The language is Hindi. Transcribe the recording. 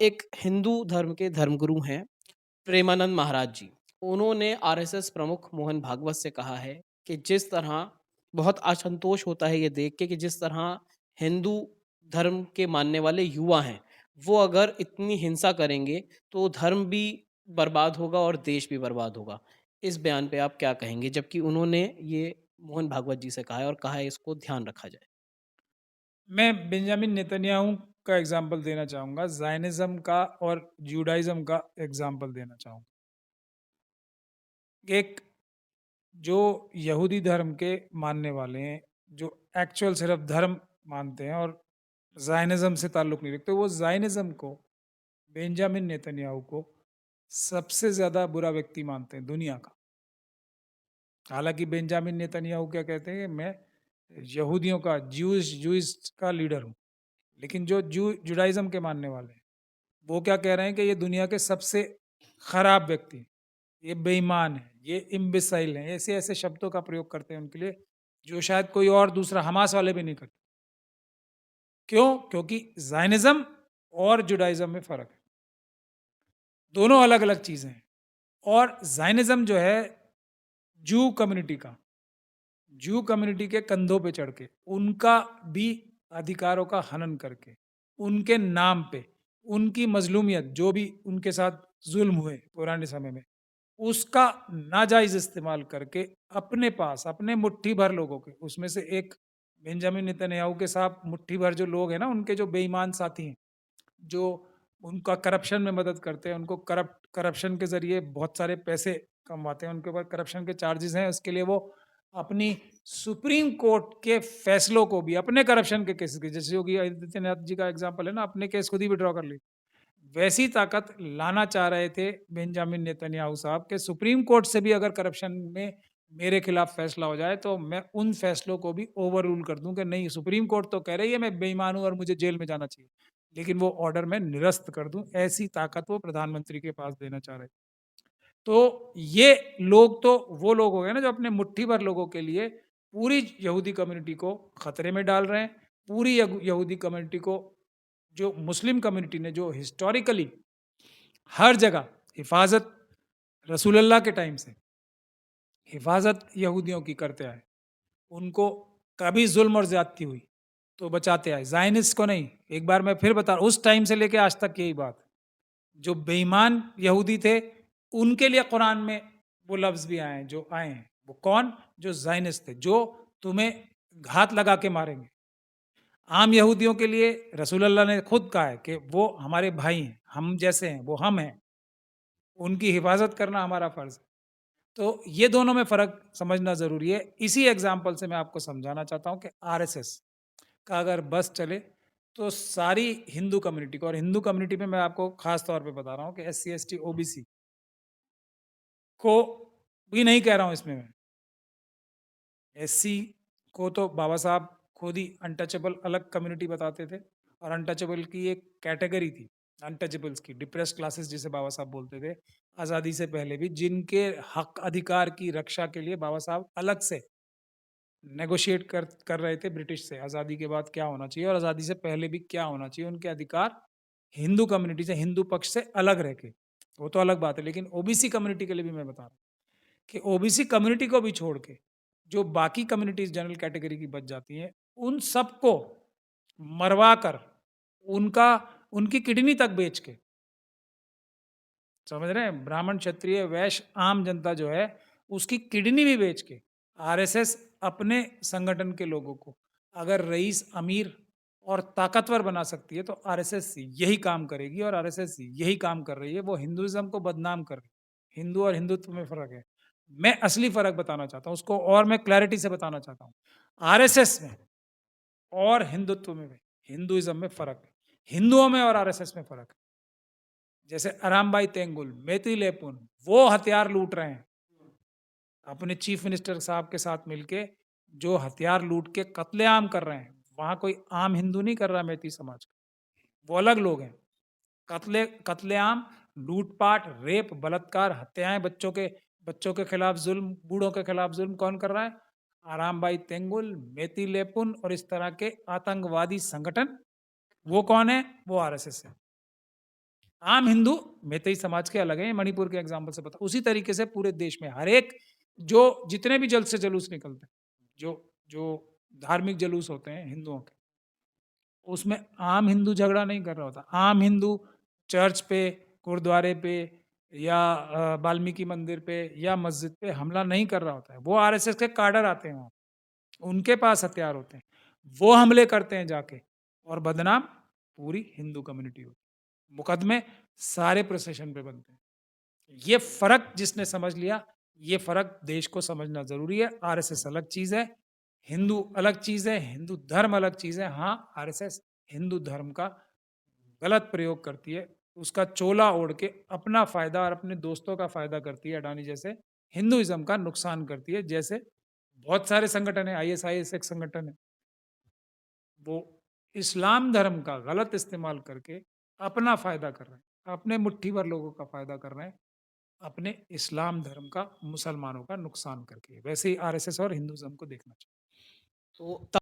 एक हिंदू धर्म के धर्मगुरु हैं प्रेमानंद महाराज जी। उन्होंने आरएसएस प्रमुख मोहन भागवत से कहा है कि जिस तरह बहुत असंतोष होता है ये देख के कि जिस तरह हिंदू धर्म के मानने वाले युवा हैं, वो अगर इतनी हिंसा करेंगे तो धर्म भी बर्बाद होगा और देश भी बर्बाद होगा। इस बयान पे आप क्या कहेंगे? जबकि उन्होंने ये मोहन भागवत जी से कहा है और कहा है इसको ध्यान रखा जाए। मैं बेंजामिन नेतन्याहू का एग्जांपल देना चाहूँगा, ज़ायनिज़्म का और जुडाइज़्म का एग्जांपल देना चाहूँगा। एक जो यहूदी धर्म के मानने वाले हैं, जो एक्चुअल सिर्फ धर्म मानते हैं और ज़ायनिज़्म से ताल्लुक़ नहीं रखते, वो ज़ायनिज़्म को, बेंजामिन नेतन्याहू को सबसे ज़्यादा बुरा व्यक्ति मानते हैं दुनिया का। हालाँकि बेंजामिन नेतन्याहू क्या कहते हैं, मैं यहूदियों का, ज्यूइश ज्यूइश का लीडर हूँ। लेकिन जो जुडाइज़्म के मानने वाले हैं, वो क्या कह रहे हैं कि ये दुनिया के सबसे खराब व्यक्ति हैं, ये बेईमान है, ये इम्बिसाइल हैं, ऐसे-ऐसे शब्दों का प्रयोग करते हैं उनके लिए, जो शायद कोई और दूसरा हमास वाले भी नहीं करते। क्यों? क्योंकि ज़ायनिज़्म और जुडाइज़्म में फ़र्क है। दोनों अलग-अलग चीज़ें हैं और ज़ायनिज़्म जो है जू कम्युनिटी का, जू कम्युनिटी के कंधों पे चढ़ के, उनका भी अधिकारों का हनन करके, उनके नाम पे, उनकी मज़लूमियत जो भी उनके साथ ज़ुल्म हुए पुराने समय में, उसका नाजायज़ इस्तेमाल करके अपने पास, अपने मुट्ठी भर लोगों के, उसमें से एक बेंजामिन नेतन्याहू के साथ मुट्ठी भर जो लोग हैं ना, उनके जो बेईमान साथी हैं, जो उनका करप्शन में मदद करते हैं, उनको करप्शन के ज़रिए बहुत सारे पैसे कमवाते हैं, उनके ऊपर करप्शन के चार्जेज़ हैं, उसके लिए वो अपनी सुप्रीम कोर्ट के फैसलों को भी अपने करप्शन के केसेस के, जैसे योगी आदित्यनाथ जी का एग्ज़ाम्पल है ना, अपने केस खुद ही विथड्रॉ कर लिए। वैसी ताकत लाना चाह रहे थे बेंजामिन नेतन्याहू साहब के सुप्रीम कोर्ट से भी अगर करप्शन में मेरे खिलाफ फैसला हो जाए तो मैं उन फैसलों को भी ओवर रूल कर दूं कि नहीं, सुप्रीम कोर्ट तो कह रही है मैं बेईमान हूं और मुझे जेल में जाना चाहिए, लेकिन वो ऑर्डर मैं निरस्त कर दूं। ऐसी ताकत वो प्रधानमंत्री के पास देना चाह रहे। तो ये लोग तो वो लोग हो गए ना जो अपने मुट्ठी भर लोगों के लिए पूरी यहूदी कम्युनिटी को खतरे में डाल रहे हैं। पूरी यहूदी कम्युनिटी को, जो मुस्लिम कम्युनिटी ने जो हिस्टोरिकली हर जगह हिफाजत रसूलुल्लाह के टाइम से हिफाजत यहूदियों की करते आए, उनको कभी जुल्म और ज्यादती हुई तो बचाते आए, जायनिस्ट को नहीं। एक बार मैं फिर बता रहा हूं, उस टाइम से लेके आज तक यही बात। जो बेईमान यहूदी थे, उनके लिए कुरान में वो लफ्ज भी आए हैं जो आए हैं। वो कौन? जो जायनिस्ट थे, जो तुम्हें घात लगा के मारेंगे। आम यहूदियों के लिए रसूलुल्लाह ने खुद कहा है कि वो हमारे भाई हैं, हम जैसे हैं, वो हम हैं, उनकी हिफाजत करना हमारा फ़र्ज़ है। तो ये दोनों में फ़र्क समझना ज़रूरी है। इसी एग्ज़ाम्पल से मैं आपको समझाना चाहता हूँ कि आरएसएस का अगर बस चले, तो सारी हिंदू कम्युनिटी को, और हिंदू कम्युनिटी में मैं आपको ख़ास तौर पे बता रहा हूँ कि एससी, एसटी, ओबीसी को भी नहीं कह रहा हूँ इसमें मैं। एससी को तो बाबा साहब खुद ही अनटचेबल अलग कम्युनिटी बताते थे, और अनटचेबल की एक कैटेगरी थी अनटचेबल्स की, डिप्रेस्ड क्लासेस जिसे बाबा साहब बोलते थे आज़ादी से पहले भी, जिनके हक अधिकार की रक्षा के लिए बाबा साहब अलग से नेगोशिएट कर रहे थे ब्रिटिश से, आज़ादी के बाद क्या होना चाहिए और आज़ादी से पहले भी क्या होना चाहिए, उनके अधिकार हिंदू कम्युनिटी से, हिंदू पक्ष से अलग रह के। वो तो अलग बात है, लेकिन ओबीसी कम्युनिटी के लिए भी मैं बता रहा हूँ कि ओबीसी कम्युनिटी को भी छोड़ के जो बाकी कम्युनिटीज जनरल कैटेगरी की बच जाती हैं, उन सबको मरवा कर, उनका उनकी किडनी तक बेच के, समझ रहे हैं, ब्राह्मण क्षत्रिय वैश्य आम जनता जो है, उसकी किडनी भी बेच के आरएसएस अपने संगठन के लोगों को अगर रईस, अमीर और ताकतवर बना सकती है, तो आरएसएस यही काम करेगी, और आरएसएस यही काम कर रही है। वो हिंदुइज्म को बदनाम कर रही है। हिंदू और हिंदुत्व में फर्क है। मैं असली फर्क बताना चाहता हूँ उसको, और मैं क्लैरिटी से बताना चाहता हूँ। आरएसएस में और हिंदुत्व में, हिंदुइज्म में फर्क है। हिंदुओं में और आरएसएस में फर्क है। जैसे अरामबाई तेंगुल, मेती लेपुन, वो हथियार लूट रहे हैं अपने चीफ मिनिस्टर साहब के साथ मिलके, जो हथियार लूट के कत्लेआम कर रहे हैं। वहां कोई आम हिंदू नहीं कर रहा मेती समाज का, वो अलग लोग हैं। कत्लेआम, लूटपाट, रेप, बलात्कार, हत्याएं, बच्चों के खिलाफ जुल्म, बूढ़ों के खिलाफ जुल्म कौन कर रहा है? आरामबाई तेंगुल, मेती लेपुन और इस तरह के आतंकवादी संगठन। वो कौन है? वो आरएसएस है। आम हिंदू मैतेई समाज के अलग हैं, ये मणिपुर के एग्ज़ाम्पल से बता उसी तरीके से पूरे देश में हर एक जो जितने भी जल्द से जुलूस निकलते हैं, जो धार्मिक जुलूस होते हैं हिंदुओं के, उसमें आम हिंदू झगड़ा नहीं कर रहा होता। आम हिंदू चर्च पे, गुरुद्वारे पे या वाल्मीकि मंदिर पे या मस्जिद पे हमला नहीं कर रहा होता है। वो आरएसएस के काडर आते हैं वहाँ, उनके पास हथियार होते हैं। वो हमले करते हैं जाके और बदनाम पूरी हिंदू कम्युनिटी होती है। मुकदमे सारे प्रोसेशन पे बनते हैं। ये फ़र्क जिसने समझ लिया, ये फ़र्क देश को समझना ज़रूरी है। आरएसएस अलग चीज़ है, हिंदू अलग चीज़ है, हिंदू धर्म अलग चीज़ है। हाँ, आरएसएस हिंदू धर्म का गलत प्रयोग करती है, उसका चोला ओढ़ के अपना फ़ायदा और अपने दोस्तों का फ़ायदा करती है, अडानी जैसे, हिंदुइज़्म का नुकसान करती है, जैसे बहुत सारे संगठन हैं, आईएसआईएस एक संगठन है। वो इस्लाम धर्म का गलत इस्तेमाल करके अपना फ़ायदा कर रहे हैं, अपने मुट्ठी भर लोगों का फ़ायदा कर रहे हैं, अपने इस्लाम धर्म का मुसलमानों का नुकसान करके। वैसे ही आरएसएस और हिंदुइज़्म को देखना चाहिए। तो